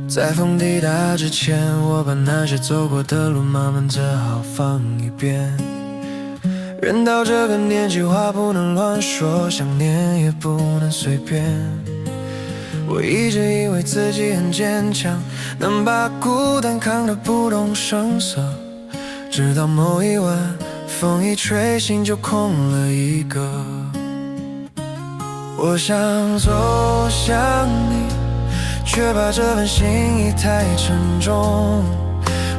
在风抵达之前，我把那些走过的路慢慢折好放一遍。人到这个年纪，话不能乱说，想念也不能随便。我一直以为自己很坚强，能把孤单扛得不动声色，直到某一晚，风一吹，心就空了一个。我想走向你，却怕这份心意太沉重，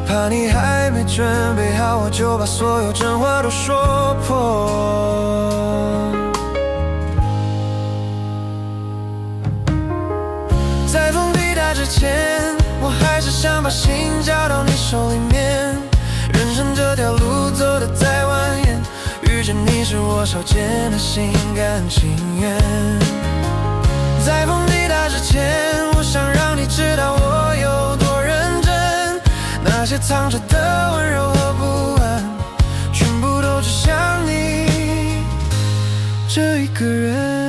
怕你还没准备好，我就把所有真话都说破。在风抵达之前，我还是想把心交到你手里面。人生这条路走得再蜿蜒，遇见你是我少见的心甘情愿。在风抵达之前，我想让你知道我有多认真，那些藏着的温柔和不安，全部都只想你这一个人。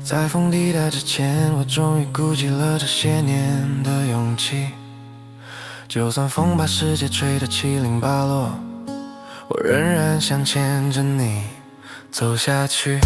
在风抵达之前，我终于鼓起了这些年的勇气。就算风把世界吹得七零八落，我仍然想牵着你走下去。